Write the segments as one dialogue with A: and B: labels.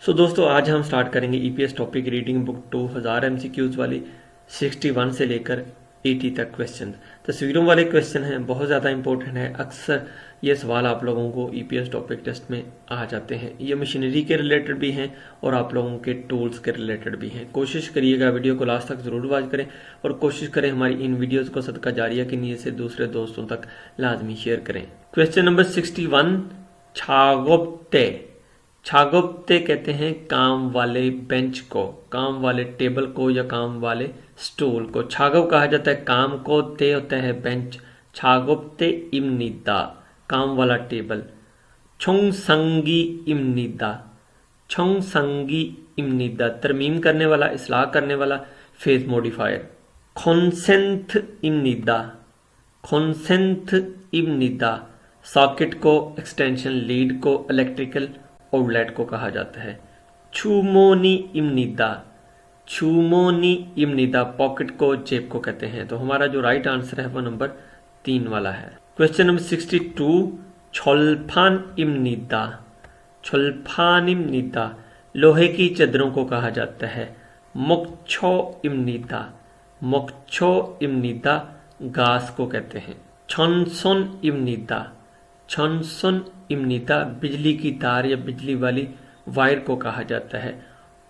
A: दोस्तों आज हम स्टार्ट करेंगे EPS topic reading book 2000 MCQs वाली 61 से लेकर 80 तक क्वेश्चन। तस्वीरों वाले क्वेश्चन हैं, बहुत ज़्यादा इंपॉर्टेंट है। अक्सर ये सवाल आप लोगों को ईपीएस टॉपिक टेस्ट में आ जाते हैं। ये मशीनरी के रिलेटेड भी हैं और आप लोगों के टूल्स के रिलेटेड भी हैं। कोशिश करिएगा वीडियो को लास्ट तक ज़रूर वॉच करें और कोशिश करें हमारी इन वीडियोज़ को सदका जारिया की नीयत से दूसरे दोस्तों तक लाजमी शेयर करें। Question number 61, छागोप्ते। छागोप्ते कहते हैं काम वाले बेंच को, काम वाले टेबल को या काम वाले स्टूल को। छागव कहा जाता है काम को, ते होता है बेंच। छागोप्ते इमनिदा, काम वाला टेबल। छोंगसंगी इमनिदा, छोंगसंगी इमनिदा, तरमीम करने वाला, इसलाह करने वाला, फेस मॉडिफायर। खोनसेंथ इमनिदा, खोनसेंथ इमनिदा, सॉकेट को, एक्सटेंशन लीड को, इलेक्ट्रिकल आउटलेट को कहा जाता है। छूमोनी इमनिदा, छूमोनी इमनिदा, पॉकेट को, जेब को कहते हैं। तो हमारा जो राइट आंसर है वो नंबर 3 वाला है। Question number 62, छोलफान इमनिदा। छोलफान इमनिदा, लोहे की चादरों को कहा जाता है। मोक्छो इमनिदा, मोक्छो इमनिदा, घास को कहते हैं। छनसन इमनिदा, छनसन इमनिदा, बिजली की तार या बिजली वाली वायर को कहा जाता है।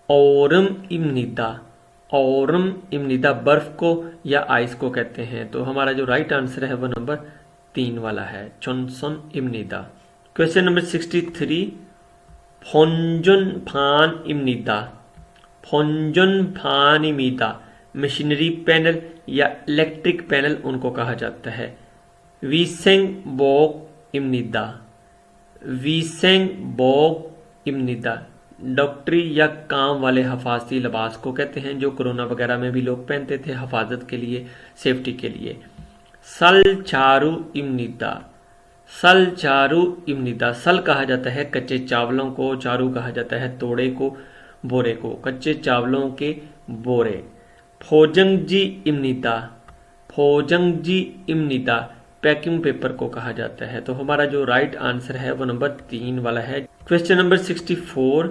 A: औरम इमनिदा, औरम इमनिदा, बर्फ को या आइस को कहते हैं। तो हमारा जो राइट आंसर है वो नंबर 3 वाला है, छनसन इमनिदा। क्वेश्चन नंबर 63, फोंजन फान इमनिदा। फोंजन फान इमनिदा, मशीनरी पैनल या इलेक्ट्रिक पैनल उनको कहा जाता है। वीसेंग बोक इमनिदा, वीसेंग बोग इमनिदा, डॉक्टरी या काम वाले हफाजती लिबास को कहते हैं जो कोरोना वगैरह में भी लोग पहनते थे हफाजत के लिए, सेफ्टी के लिए। सल चारू इमनिदा, सल चारू इमनिदा, सल कहा जाता है कच्चे चावलों को, चारू कहा जाता है तोड़े को, बोरे को, कच्चे चावलों के बोरे। फोजंगजी इमनिदा, फोजंगजी इमनिदा, पैकिंग पेपर को कहा जाता है। तो हमारा जो राइट आंसर है वो नंबर 3 वाला है। क्वेश्चन नंबर 64,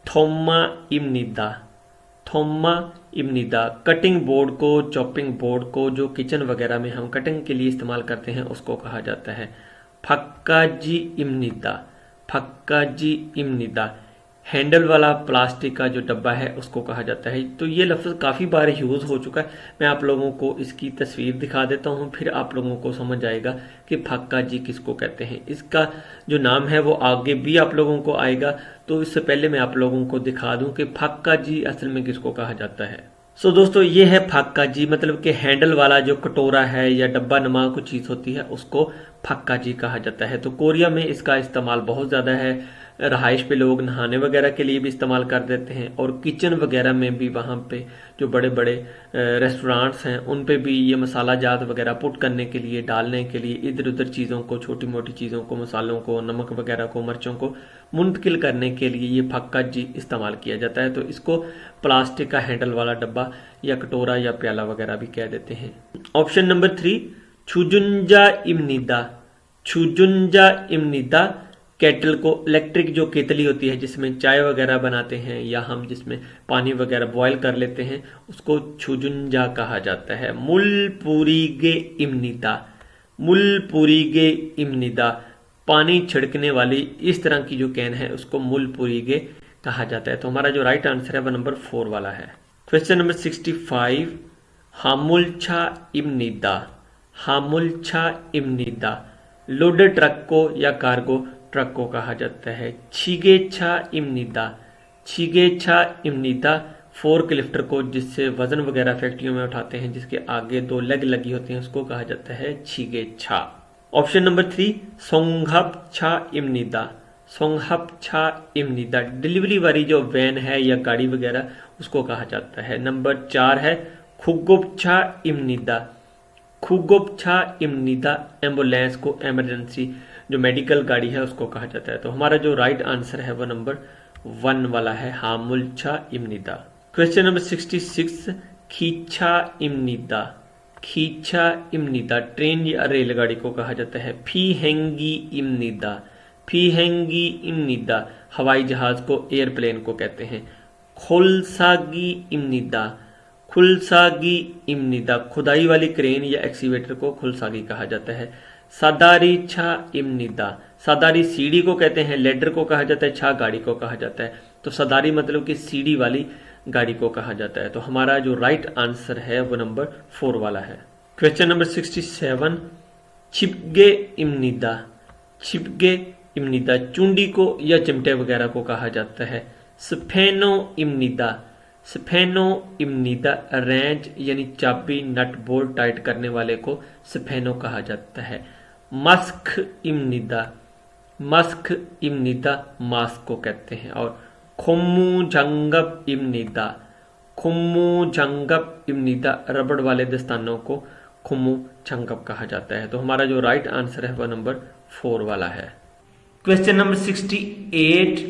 A: थोमा इमनिदा। थोमा इमनिदा, कटिंग बोर्ड को, चॉपिंग बोर्ड को, जो किचन वगैरह में हम कटिंग के लिए इस्तेमाल करते हैं उसको कहा जाता है। फक्काजी इमनिदा, फक्काजी इमनिदा, हैंडल वाला प्लास्टिक का जो डब्बा है उसको कहा जाता है। तो ये लफ्ज़ काफ़ी बार यूज़ हो चुका है। मैं आप लोगों को इसकी तस्वीर दिखा देता हूँ, फिर आप लोगों को समझ आएगा कि फक्का जी किसको कहते हैं। इसका जो नाम है वो आगे भी आप लोगों को आएगा। तो इससे पहले मैं आप लोगों को दिखा दूं कि फक्का जी असल में किसको कहा जाता है। दोस्तों ये है फक्का जी, मतलब कि हैंडल वाला जो कटोरा है या डब्बा नमा कुछ चीज़ होती है उसको फक्का जी कहा जाता है। तो कोरिया में इसका इस्तेमाल बहुत ज़्यादा है। रहाइश पे लोग नहाने वगैरह के लिए भी इस्तेमाल कर देते हैं और किचन वगैरह में भी वहाँ पे जो बड़े बड़े रेस्टोरेंट्स हैं उन पे भी ये मसाला जात वगैरह पुट करने के लिए, डालने के लिए, इधर उधर चीज़ों को, छोटी मोटी चीज़ों को, मसालों को, नमक वगैरह को, मिर्चों को मुंतकिल करने के लिए ये फक्का जी इस्तेमाल किया जाता है। तो इसको प्लास्टिक का हैंडल वाला डब्बा या कटोरा या प्याला वगैरह भी कह देते हैं। Option number 3, छुजुंजा इमनिदा। छुजुंजा इमनिदा, केटल को, इलेक्ट्रिक जो केतली होती है जिसमें चाय वगैरह बनाते हैं या हम जिसमें पानी वगैरह बॉयल कर लेते हैं उसको छुजुंजा कहा जाता है। मुलपुरीगे इमनिदा, मुलपुरीगे इमनिदा, पानी छिड़कने वाली इस तरह की जो कैन है उसको मुलपुरीगे कहा जाता है। तो हमारा जो राइट आंसर है वह नंबर 4 वाला है। Question number 65, हामुलछा इमनिदा। हामुलछा इमनिदा, लोडेड ट्रक को या कार्गो ट्रक को कहा जाता है। छिगेछा इमनिदा, छिगेछा इमनिदा, फोर्क लिफ्टर को जिससे वजन वगैरह फैक्ट्रियों में उठाते हैं, जिसके आगे 2 लेग लगी होती हैं उसको कहा जाता है छिगेछा। ऑप्शन नंबर 3, सोंगहपछा इमनिदा। सोंगहपछा इमनिदा, डिलीवरी वाली जो वैन है या गाड़ी वगैरह उसको कहा जाता है। नंबर 4 है खुगोपछा इमनिदा। खुगोपछा इमनिदा, एम्बुलेंस को, इमरजेंसी जो मेडिकल गाड़ी है उसको कहा जाता है। तो हमारा जो राइट आंसर है वो नंबर 1 वाला है, हामुलछा इमनिदा। क्वेश्चन नंबर 66, खींचा इमनिदा। खींचा इमनिदा, ट्रेन या रेलगाड़ी को कहा जाता है। फी हैंगी इमनिदा। फीहेंगी इमनिदा, हवाई जहाज को एयरप्लेन को कहते हैं। खुलसागी इमनिदा, खुलसागी इमनिदा, खुदाई वाली क्रेन या एक्सीवेटर को खुलसागी कहा जाता है। सादारी छा इमनिदा, सादारी सीढ़ी को कहते हैं, लेडर को कहा जाता है, छा गाड़ी को कहा जाता है। तो सादारी मतलब कि सीढ़ी वाली गाड़ी को कहा जाता है। तो हमारा जो राइट आंसर है वो नंबर 4 वाला है। क्वेश्चन नंबर 67, छिपगे इमनिदा, छिपगे इमनिदा, चुंडी को या चिमटे वगैरह को कहा जाता है। स्फेनो इमनिदा, स्फेनो इमनिदा, रेंच यानी चाबी नट बोल्ट टाइट करने वाले को स्फेनो कहा जाता है। मस्क इमनिदा, मस्क इमनिदा, मास्क को कहते हैं। और खुम्मू झंगब इमनिदा, खुम्मू झंगब इमनिदा, रबड़ वाले दस्तानों को खुम्मू झंगब कहा जाता है। तो हमारा जो राइट आंसर है वह नंबर 4 वाला है। क्वेश्चन नंबर 68,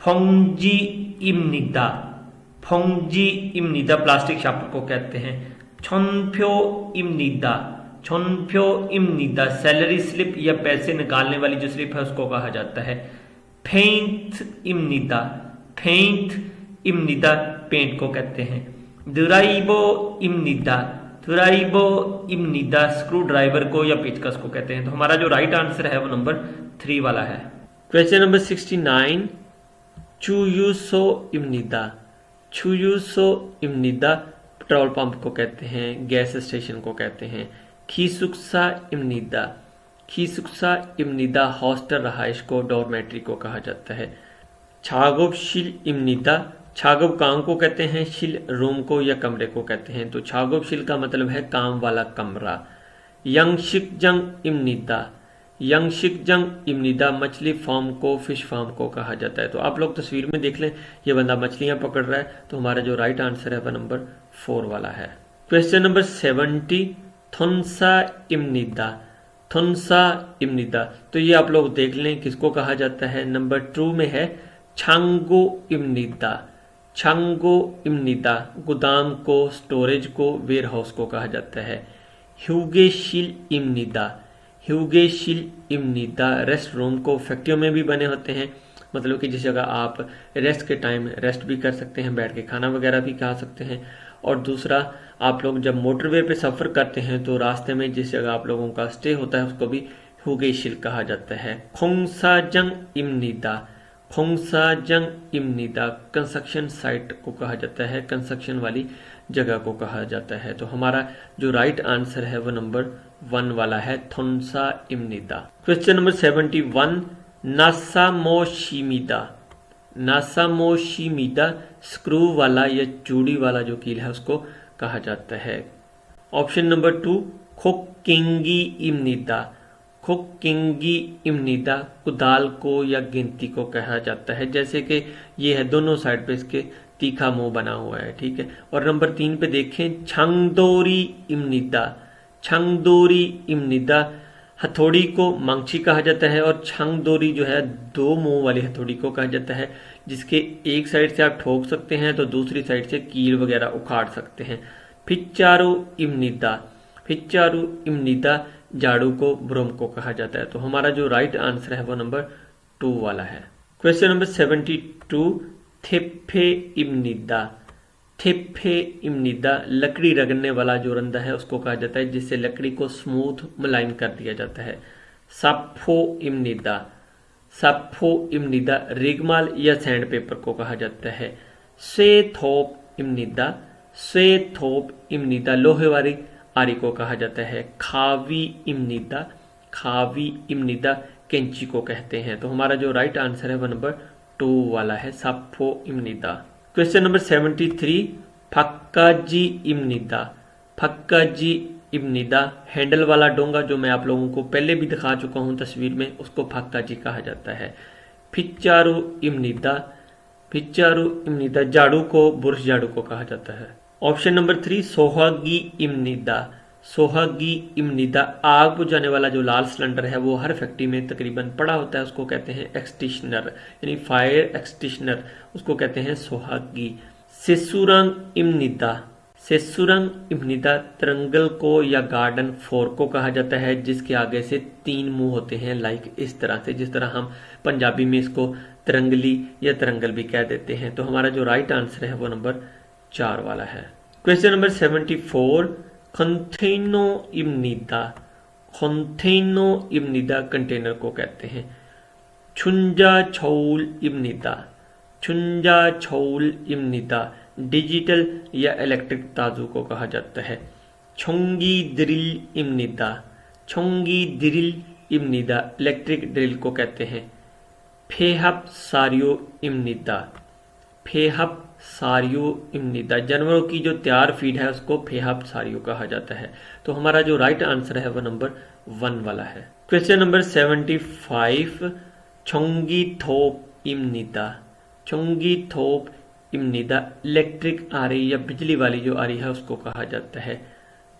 A: फोंगजी इमनिदा, फोंगजी इमनिदा प्लास्टिक शापर को कहते हैं। छोनफ्यो इमनिदा, छोनफ्यो इमनिदा, सैलरी स्लिप या पैसे निकालने वाली जो स्लिप है उसको कहा जाता है। फेंथ इमनिदा, फेंथ इमनिदा, पेंट को कहते हैं। दुराइबो इमनिदा, दुराइबो इमनिदा, स्क्रू ड्राइवर को या पेचकस को कहते हैं। तो हमारा जो राइट आंसर है वो नंबर 3 वाला है। क्वेश्चन नंबर 69, चुयूसो इमनिदा, चुयूसो इमनिदा, पेट्रोल पंप को कहते हैं, गैस स्टेशन को कहते हैं। खीसुक्सा इमनिदा, खीसुक्सा इमनिदा, हॉस्टल रहाइश को, डॉर्मेट्री को कहा जाता है। छागोब शिल इमनिदा, छागोब काम को कहते हैं, शिल रूम को या कमरे को कहते हैं। तो छागोब शिल का मतलब है काम वाला कमरा। यंगशिकजंग इमनिदा, यंगशिकजंग इमनिदा, मछली फार्म को, फिश फार्म को कहा जाता है। तो आप लोग तस्वीर में देख लें, ये बंदा मछलियां पकड़ रहा है। तो हमारा जो राइट आंसर है वह नंबर 4 वाला है। क्वेश्चन नंबर 70, थुनसा इमनिदा, थुनसा इमनिदा, तो ये आप लोग देख लें किसको कहा जाता है। नंबर 2 में है छांगो इमनिदा, छांगो इमनिदा, गोदाम को, स्टोरेज को, वेयर हाउस को कहा जाता है। ह्यूगेशिल इमनिदा, ह्यूगेशिल इमनिदा, रेस्ट रूम को, फैक्ट्रियों में भी बने होते हैं, मतलब कि जिस जगह आप रेस्ट के टाइम रेस्ट भी कर सकते हैं, बैठ के खाना वगैरह भी खा सकते हैं। और दूसरा, आप लोग जब मोटरवे पे सफ़र करते हैं तो रास्ते में जिस जगह आप लोगों का स्टे होता है उसको भी ह्यूगेशिल कहा जाता है। खोंगसाजंग इमनिदा, खोंगसाजंग इमनिदा, कंस्ट्रक्शन साइट को कहा जाता है, कंस्ट्रक्शन वाली जगह को कहा जाता है। तो हमारा जो राइट आंसर है वो नंबर 1 वाला है, थोंसा इमनिदा। क्वेश्चन नंबर 71, नासामोशिमिदा, नासामोशिमिदा, स्क्रू वाला या चूड़ी वाला जो कील है उसको कहा जाता है। ऑप्शन नंबर 2, खोकिंगी इमनिदा, खोकिंगी इमनिदा, कुदाल को या गिनती को कहा जाता है। जैसे कि ये है, दोनों साइड पे इसके तीखा मुंह बना हुआ है, ठीक है। और नंबर 3 पे देखें, छंगदोरी इमनिदा, छंगदोरी इमनिदा, हथौड़ी को मंगछी कहा जाता है। और छंगदोरी जो है 2 मुंह वाली हथौड़ी को कहा जाता है, जिसके एक साइड से आप ठोक सकते हैं तो दूसरी साइड से कील वगैरह उखाड़ सकते हैं। फिच्चारू इमनिदा, फिच्चारू इमनिदा, झाड़ू को, ब्रोम को कहा जाता है। तो हमारा जो राइट आंसर है वो नंबर 2 वाला है। क्वेश्चन नंबर 72, थेप्फे इमनिदा, थेप्फे इमनिदा, लकड़ी रगड़ने वाला जो रंदा है उसको कहा जाता है, जिससे लकड़ी को स्मूथ मुलायम कर दिया जाता है। साफो इमनिदा, साफो इमनिदा, रिगमाल या सैंड पेपर को कहा जाता है। स्वेथोप इमनिदा, स्वेथोप इमनिदा, लोहे वाली आरी को कहा जाता है। खावी इमनिदा, खावी इमनिदा, कैंची को कहते हैं। तो हमारा जो राइट आंसर है वो नंबर 2 वाला है, साफो इमनिदा। क्वेश्चन नंबर 73, फक्काजी इमनिदा, फक्काजी इमनिदा, हैंडल वाला डोंगा जो मैं आप लोगों को पहले भी दिखा चुका हूं तस्वीर में, उसको फक्काजी कहा जाता है। फिच्चारू इमनिदा, फिच्चारू इमनिदा, झाड़ू को, बुरश झाड़ू को कहा जाता है। ऑप्शन नंबर 3, सोहागी इमनिदा, सोहागी इमनिदा, आग बुझाने वाला जो लाल सिलेंडर है वो हर फैक्ट्री में तकरीबन पड़ा होता है, उसको कहते हैं एक्सटिशनर, यानी फायर एक्सटिशनर, उसको कहते हैं सोहागी। सेसुरंग इमनिदा, सेसुरंग इब्निदा तरंगल को या गार्डन फोर को कहा जाता है, जिसके आगे से 3 मुंह होते हैं, लाइक इस तरह से, जिस तरह हम पंजाबी में इसको तरंगली या तरंगल भी कह देते हैं। तो हमारा जो राइट आंसर है वो नंबर 4 वाला है। क्वेश्चन नंबर 74, कंटेनो इब्निदा, कंटेनो इब्निदा कंटेनर को कहते हैं। छुंजा छौल इब्निदा, छुंजा छौल इब्निदा डिजिटल या इलेक्ट्रिक ताजू को कहा जाता है। छोंगी द्रिल इब्निदा, छोंगी द्रिल इब्निदा इलेक्ट्रिक ड्रिल को कहते हैं। फेहब सारियो इब्निदा, फेहब सारियो इब्निदा जानवरों की जो तैयार फीड है उसको फेहब सारियो कहा जाता है। तो हमारा जो राइट आंसर है वो नंबर 1 वाला है। क्वेश्चन नंबर 75, छोंगी थोप इब्निदा, छोंगी थोप इब्निदा इलेक्ट्रिक आरी या बिजली वाली जो आरी है उसको कहा जाता है।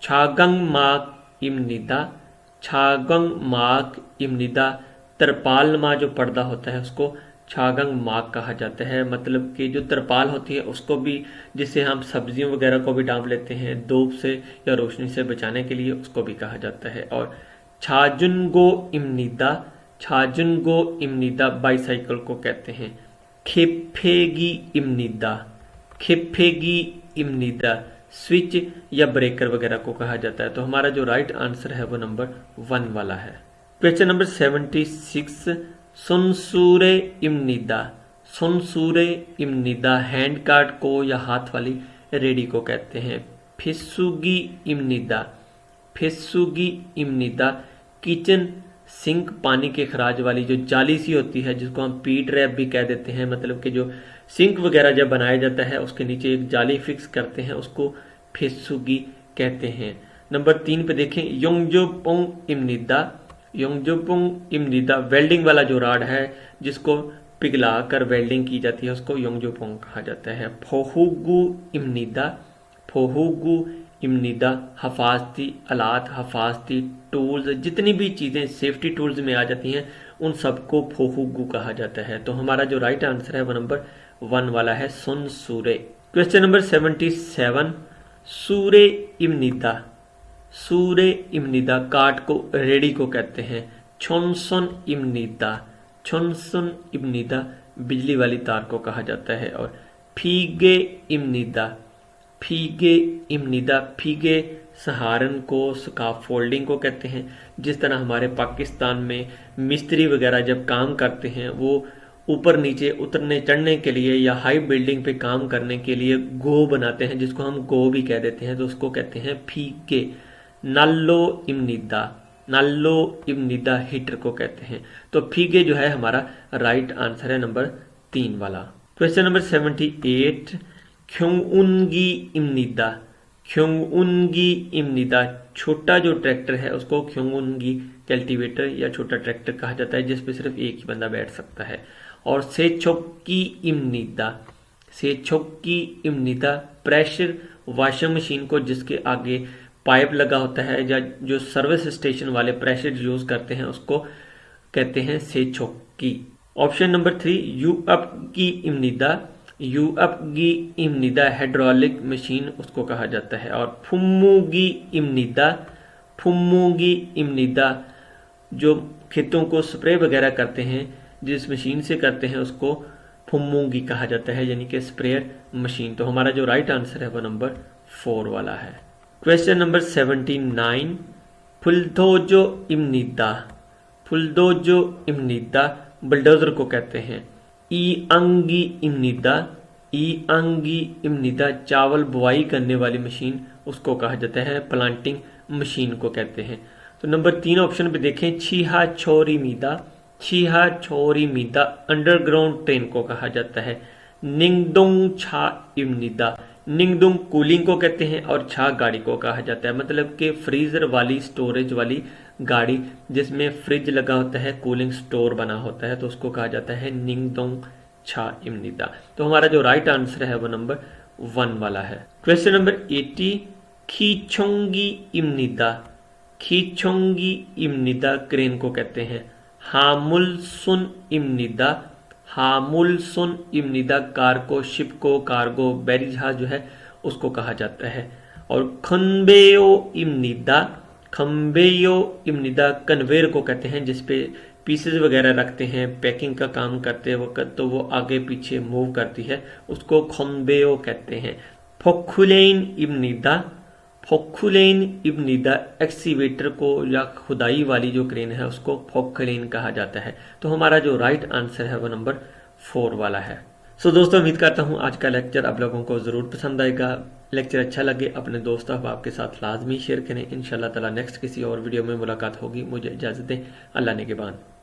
A: छागंग माक इब्निदा, छागंग माक इब्निदा तरपालनुमा जो पर्दा होता है उसको छागंग माक कहा जाता है। मतलब कि जो तरपाल होती है उसको भी, जिससे हम सब्जियों वगैरह को भी ढांप लेते हैं धूप से या रोशनी से बचाने के लिए, उसको भी कहा जाता है। और छाजुनगो इब्निदा, छाजुनगो इब्निदा बाईसाइकिल को कहते हैं। खेफेगी इब्निदा, खेफेगी इब्निदा स्विच या ब्रेकर वगैरह को कहा जाता है। तो हमारा जो राइट आंसर है वो नंबर 1 वाला है। क्वेश्चन नंबर 76, सुनसूरे इब्निदा, सुनसूरे इब्निदा हैंड कार्ड को या हाथ वाली रेडी को कहते हैं। फिसुगी इब्निदा, फिसुगी इब्निदा किचन सिंक पानी के खराज वाली जो जाली सी होती है, जिसको हम पी ट्रैप भी कह देते हैं। मतलब कि जो सिंक वगैरह जब बनाया जाता है उसके नीचे एक जाली फिक्स करते हैं, उसको फिसुगी कहते हैं। नंबर 3 पे देखें, योंगजोपोंग इब्निदा, योंगजोपोंग इब्निदा वेल्डिंग वाला जो राड है जिसको पिघला कर वेल्डिंग की जाती है उसको योंगजोपोंग कहा जाता है। फोहुगु इब्निदा, फोहुगु इब्निदा हफाजती आलात, हफाजती टूल्स, जितनी भी चीज़ें सेफ्टी टूल्स में आ जाती हैं उन सबको फोहुगु कहा जाता है। तो हमारा जो राइट आंसर है वो नंबर 1 वाला है, सुन सूरे। क्वेश्चन नंबर 77, सूरे इब्निदा, सूरे इब्निदा काट को रेडी को कहते हैं। छोनसन इब्निदा, छोनसन इब्निदा बिजली वाली तार को कहा जाता है। और फीगे इब्निदा, फीगे इब्निदा फीगे सहारन को स्काफोल्डिंग को कहते हैं। जिस तरह हमारे पाकिस्तान में मिस्त्री वगैरह जब काम करते हैं वो ऊपर नीचे उतरने चढ़ने के लिए या हाई बिल्डिंग पे काम करने के लिए गो बनाते हैं, जिसको हम गो भी कह देते हैं, तो उसको कहते हैं फीगे। नाल्लो इब्निदा, नाल्लो इब्निदा हीटर को कहते हैं। तो फीगे जो है हमारा राइट आंसर है नंबर 3 वाला। क्वेश्चन नंबर 78, ख्योंगउनगी इब्निदा, ख्योंगउनगी इब्निदा छोटा जो ट्रैक्टर है उसको ख्योंगउनगी कल्टीवेटर या छोटा ट्रैक्टर कहा जाता है, जिस पे सिर्फ एक ही बंदा बैठ सकता है। और सेछोक्की इब्निदा, सेछोक्की इब्निदा प्रेशर वॉशिंग मशीन को जिसके आगे पाइप लगा होता है या जो सर्विस स्टेशन वाले प्रेशर यूज करते हैं उसको कहते हैं सेछोक्की। ऑप्शन नंबर 3, यूअपगी इब्निदा, यूअपगी इब्निदा हाइड्रोलिक मशीन उसको कहा जाता है। और फुम्मुगी इब्निदा, फुम्मुगी इब्निदा जो खेतों को स्प्रे वगैरह करते हैं जिस मशीन से करते हैं उसको फुम्मुगी कहा जाता है, यानी कि स्प्रेयर मशीन। तो हमारा जो राइट आंसर है वो नंबर 4 वाला है। क्वेश्चन नंबर 79, फुलदोजो इब्निदा, फुलदोजो इब्निदा बुलडोजर को कहते हैं। ई अंगी इब्निदा, ई अंगी इब्निदा चावल बुआई करने वाली मशीन उसको कहा जाता है, प्लांटिंग मशीन को कहते हैं। तो नंबर 3 ऑप्शन पे देखें, छीहा छोरी मीदा, छीहा छोरी मीदा अंडरग्राउंड ट्रेन को कहा जाता है। निंगदोंग छा इब्निदा, निंगदोंग कूलिंग को कहते हैं और छा गाड़ी को कहा जाता है। मतलब कि फ्रीजर वाली स्टोरेज वाली गाड़ी जिसमें फ्रिज लगा होता है, कूलिंग स्टोर बना होता है, तो उसको कहा जाता है निंगदोंग छा इब्निदा। तो हमारा जो राइट आंसर है वो नंबर 1 वाला है। क्वेश्चन नंबर 80, खीचोंगी इब्निदा, खीचोंगी इब्निदा क्रेन को कहते हैं। हामुलसुन इब्निदा, हामुलसुन इब्निदा कार को, शिप को, कार्गो बैरी जहाज जो है उसको कहा जाता है। और खंबेयो इमनिदा, खंबेयो इमनिदा कन्वेयर को कहते हैं जिसपे पीसेस वगैरह रखते हैं, पैकिंग का काम करते वक्त तो वो आगे पीछे मूव करती है, उसको खंबेयो कहते हैं। फोक्खुलेन इब्निदा, फोक्खुलेन इब्निदा एक्सीवेटर को या खुदाई वाली जो क्रेन है उसको फोक्खुलेन कहा जाता है। तो हमारा जो राइट आंसर है वो नंबर 4 वाला है। सो दोस्तों, उम्मीद करता हूँ आज का लेक्चर आप लोगों को ज़रूर पसंद आएगा। लेक्चर अच्छा लगे अपने दोस्तों अहबाब के साथ लाजमी शेयर करें। इंशाल्लाह ताला नेक्स्ट किसी और वीडियो में मुलाकात होगी। मुझे इजाज़त दें। अल्लाह ने के बाद।